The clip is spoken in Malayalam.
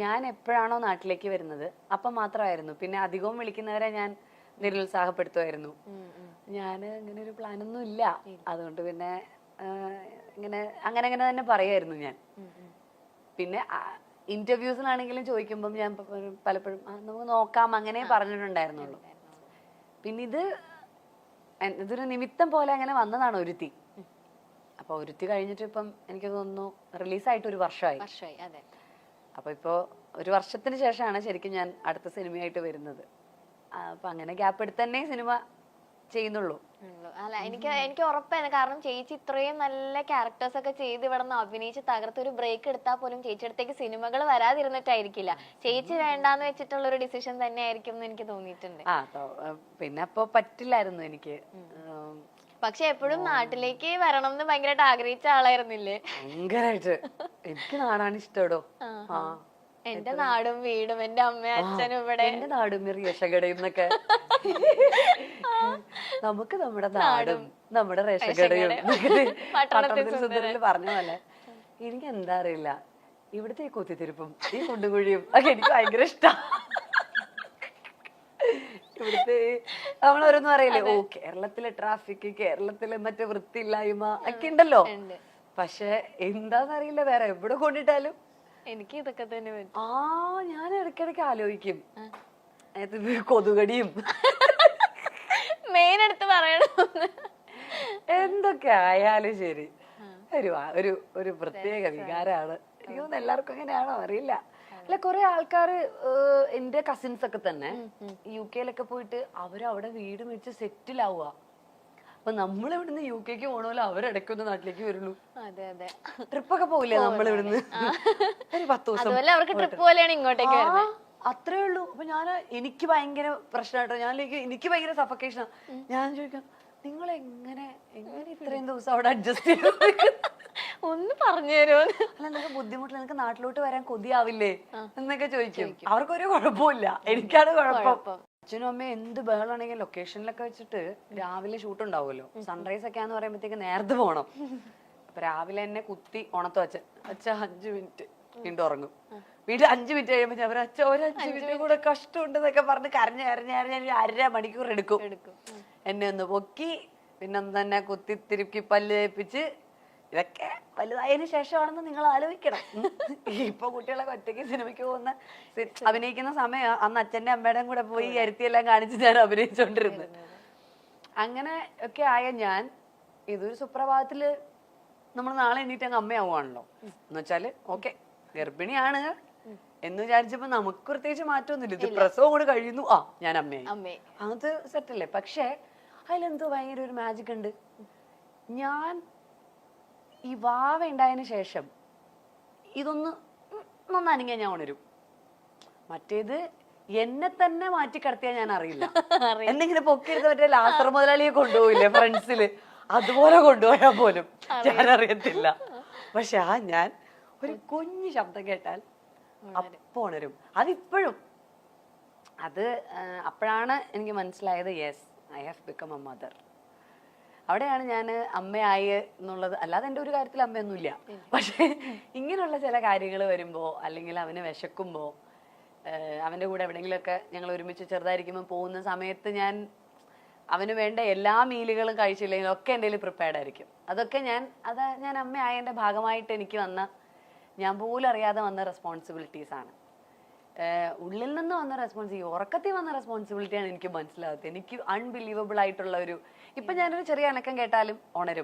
ഞാൻ എപ്പോഴാണോ നാട്ടിലേക്ക് വരുന്നത് അപ്പം മാത്രമായിരുന്നു. പിന്നെ അധികവും വിളിക്കുന്നവരെ ഞാൻ നിരുത്സാഹപ്പെടുത്തുമായിരുന്നു. ഞാൻ ഇങ്ങനെ ഒരു പ്ലാനൊന്നും ഇല്ല, അതുകൊണ്ട് പിന്നെ ഇങ്ങനെ അങ്ങനെ അങ്ങനെ തന്നെ പറയായിരുന്നു ഞാൻ. പിന്നെ ഇന്റർവ്യൂസിലാണെങ്കിലും ചോദിക്കുമ്പം ഞാൻ പലപ്പോഴും നമുക്ക് നോക്കാം അങ്ങനെ പറഞ്ഞിട്ടുണ്ടായിരുന്നുള്ളൂ. പിന്നെ ഇതൊരു നിമിത്തം പോലെ അങ്ങനെ വന്നതാണ് ഒരുത്തി. അപ്പൊ ഒരുത്തി കഴിഞ്ഞിട്ട് ഇപ്പം എനിക്ക് തോന്നുന്നു റിലീസായിട്ട് ഒരു വർഷമായി. അപ്പൊ ഇപ്പോ ഒരു വർഷത്തിന് ശേഷമാണ് ശരിക്കും ഞാൻ അടുത്ത സിനിമയായിട്ട് വരുന്നത്. അപ്പൊ അങ്ങനെ ഗ്യാപ്പ് എടുത്ത് തന്നെ സിനിമ ചെയ്യുന്നുള്ളൂ. അല്ല, എനിക്ക് ഉറപ്പായിരുന്നു. കാരണം ചേച്ചി ഇത്രയും നല്ല ക്യാരക്ടേഴ്സ് ഒക്കെ ചെയ്ത് ഇവിടെ നിന്ന് അഭിനയിച്ച് തകർത്ത് ഒരു ബ്രേക്ക് എടുത്താൽ പോലും ചേച്ചി അടുത്തേക്ക് സിനിമകൾ വരാതിരുന്നിട്ടായിരിക്കില്ല. ചേച്ചി വേണ്ടാന്ന് വെച്ചിട്ടുള്ള ഒരു ഡിസിഷൻ തന്നെ ആയിരിക്കും എന്ന് എനിക്ക് തോന്നിയിട്ടുണ്ട്. പിന്നെ അപ്പൊ പറ്റില്ലായിരുന്നു എനിക്ക്. പക്ഷെ എപ്പോഴും നാട്ടിലേക്ക് വരണം എന്ന് ഭയങ്കരമായിട്ട് ആഗ്രഹിച്ച ആളായിരുന്നില്ലേ? ഭയങ്കരമായിട്ട്. എനിക്ക് നാടാണ് ഇഷ്ടടോ. എന്റെ നാടും വീടും എന്റെ അമ്മയും അച്ഛനും ഇവിടെ. എന്റെ നാടും റേഷകടയും എന്നൊക്കെ. നമുക്ക് നമ്മുടെ നാടും നമ്മുടെ റേഷകടയും പട്ടണത്തിൽ സുന്ദരിൽ പറഞ്ഞ പോലെ. എനിക്ക് എന്താ അറിയില്ല, ഇവിടുത്തെ ഈ കുത്തിത്തിരിപ്പും ഈ കുണ്ടുകുഴിയും ഒക്കെ എനിക്ക് ഭയങ്കര ഇഷ്ടമാണ്. ഇവിടുത്തെ നമ്മളോരോന്നും അറിയില്ലേ, ഓ കേരളത്തിലെ ട്രാഫിക്, കേരളത്തിലെ മറ്റേ വൃത്തിയില്ലായ്മ ഒക്കെ ഉണ്ടല്ലോ. പക്ഷെ എന്താന്നറിയില്ല, വേറെ എവിടെ കൊണ്ടിട്ടാലും എനിക്ക് ഇതൊക്കെ തന്നെ പറ്റും. ഞാൻ ഇടയ്ക്കിടയ്ക്ക് ആലോചിക്കും കൊതുകടിയും മെയിൻ എടുത്ത് പറയണം. എന്തൊക്കെ ആയാലും ശരി, ഒരു ഒരു പ്രത്യേക വികാരമാണ്. എനിക്ക് തോന്നുന്നു എല്ലാവർക്കും എങ്ങനെയാണോ അറിയില്ല. അല്ല, കുറെ ആൾക്കാര് എന്റെ കസിൻസ് ഒക്കെ തന്നെ UK പോയിട്ട് അവരവിടെ വീട് മേടിച്ച് സെറ്റിൽ ആവുക. അപ്പൊ നമ്മൾ ഇവിടുന്ന് UK പോണല്ലോ, അവരിടയ്ക്കൊന്ന് നാട്ടിലേക്ക് വരുള്ളൂ. ട്രിപ്പൊക്കെ പോവില്ലേ നമ്മൾ ഇവിടുന്ന് ഒരു 10 ദിവസം, അത്രേ ഉള്ളൂ. അപ്പൊ എനിക്ക് ഭയങ്കര പ്രശ്നമായിട്ടോ. എനിക്ക് ഭയങ്കര സഫക്കേഷനാ. ഞാൻ ചോദിക്കാം, നിങ്ങൾ എങ്ങനെ ഇത്രയും ദിവസം അവിടെ അഡ്ജസ്റ്റ് ചെയ്തു? ഒന്ന് പറഞ്ഞു തരുമോ? അല്ല, നിങ്ങൾക്ക് ബുദ്ധിമുട്ടില്ല, നിങ്ങൾക്ക് നാട്ടിലോട്ട് വരാൻ കൊതിയാവില്ലേ എന്നൊക്കെ ചോദിക്കും. അവർക്കൊരു കുഴപ്പമില്ല, എനിക്കാണ് കുഴപ്പം. അച്ഛനും അമ്മയും എന്ത് ബഹളാണെങ്കിലും ലൊക്കേഷനിലൊക്കെ വെച്ചിട്ട് രാവിലെ ഷൂട്ട് ഉണ്ടാവുമല്ലോ. സൺറൈസ് ഒക്കെ ആന്ന് പറയുമ്പോഴത്തേക്ക് നേരത്തെ പോകണം. അപ്പൊ രാവിലെ എന്നെ കുത്തി ഉണത്തു അച്ഛ 5 മിനിറ്റ് വീണ്ടും ഉറങ്ങും. വീണ്ടും 5 മിനിറ്റ് കഴിയുമ്പോ അവർ അച്ഛൻ ഒരു 5 മിനിറ്റ് കൂടെ കഷ്ടമുണ്ട് എന്നൊക്കെ പറഞ്ഞ് കരഞ്ഞ് ഒരു 1.5 മണിക്കൂർ എടുക്കും. എന്നെ ഒന്ന് പൊക്കി പിന്നെ തന്നെ കുത്തി തിരുക്കി പല്ല് തേപ്പിച്ച്. ഇതൊക്കെ വലുതായതിനു ശേഷമാണെന്ന് നിങ്ങൾ ആലോചിക്കണം. ഇപ്പൊ കുട്ടികളൊക്കെ ഒറ്റയ്ക്ക് സിനിമയ്ക്ക് പോകുന്ന അഭിനയിക്കുന്ന സമയം അന്ന് അച്ഛന്റെ അമ്മയുടെയും കൂടെ പോയി അരുത്തിയെല്ലാം കാണിച്ച് ഞാൻ അഭിനയിച്ചോണ്ടിരുന്നത്. അങ്ങനെ ഒക്കെ ആയ ഞാൻ ഇതൊരു സുപ്രഭാതത്തില് നമ്മൾ നാളെ എണീറ്റ് അങ്ങ് അമ്മയാവുകയാണല്ലോ. എന്ന് വെച്ചാല് ഓക്കെ ഗർഭിണിയാണ് എന്ന് വിചാരിച്ചപ്പോ നമുക്ക് പ്രത്യേകിച്ച് മാറ്റമൊന്നുമില്ല. ഇത് പ്രസവം കൂടെ കഴിയുന്നു, ഞാൻ അമ്മയായി, അത് സെറ്റല്ലേ. പക്ഷെ അതിലെന്തോ ഭയങ്കര ഒരു മാജിക് ഉണ്ട്. ഞാൻ ഈ വാവ ഉണ്ടായതിനു ശേഷം ഇതൊന്ന് അനങ്ങിയാ ഞാൻ ഉണരും. മറ്റേത് എന്നെ തന്നെ മാറ്റി കിടത്തിയാ ഞാൻ അറിയില്ല. എന്തെങ്കിലും പൊക്കിയെടുത്ത് മറ്റേ ലാസർ മുതലാളിയെ കൊണ്ടുപോയില്ലേ ഫ്രണ്ട്സില്, അതുപോലെ കൊണ്ടുപോയാൽ പോലും ഞാൻ അറിയത്തില്ല. പക്ഷെ ഞാൻ ഒരു കുഞ്ഞു ശബ്ദം കേട്ടാൽ അപ്പൊ ഉണരും. അതിപ്പോഴും അപ്പോഴാണ് എനിക്ക് മനസ്സിലായത്, yes, I have become A mother. അവിടെയാണ് ഞാൻ അമ്മയായി എന്നുള്ളത്. അല്ലാതെ എൻ്റെ ഒരു കാര്യത്തിൽ അമ്മയൊന്നുമില്ല. പക്ഷെ ഇങ്ങനെയുള്ള ചില കാര്യങ്ങൾ വരുമ്പോ, അല്ലെങ്കിൽ അവന് വിശക്കുമ്പോ, അവന്റെ കൂടെ എവിടെയെങ്കിലുമൊക്കെ ഞങ്ങൾ ഒരുമിച്ച് ചെറുതായിരിക്കുമ്പോൾ പോകുന്ന സമയത്ത് അവന് വേണ്ട എല്ലാ മീലുകളും കഴിച്ചില്ലെങ്കിലും ഒക്കെ എൻ്റെ കയ്യിൽ പ്രിപ്പയർഡ് ആയിരിക്കും. അതൊക്കെ ഞാൻ അമ്മയായതിൻ്റെ ഭാഗമായിട്ട് എനിക്ക് ഞാൻ പോലും അറിയാതെ വന്ന റെസ്പോൺസിബിലിറ്റീസ് ആണ്. ഉള്ളിൽ നിന്ന് വന്ന റെസ്പോൺസിബിലിറ്റി, ഉറക്കത്തിൽ വന്ന റെസ്പോൺസിബിലിറ്റിയാണ് എനിക്ക് മനസ്സിലാകത്തത്. എനിക്ക് അൺബിലീവബിൾ ആയിട്ടുള്ള ഇപ്പൊ ഞാനൊരു ചെറിയ അനക്കം കേട്ടാലും ഉണരും.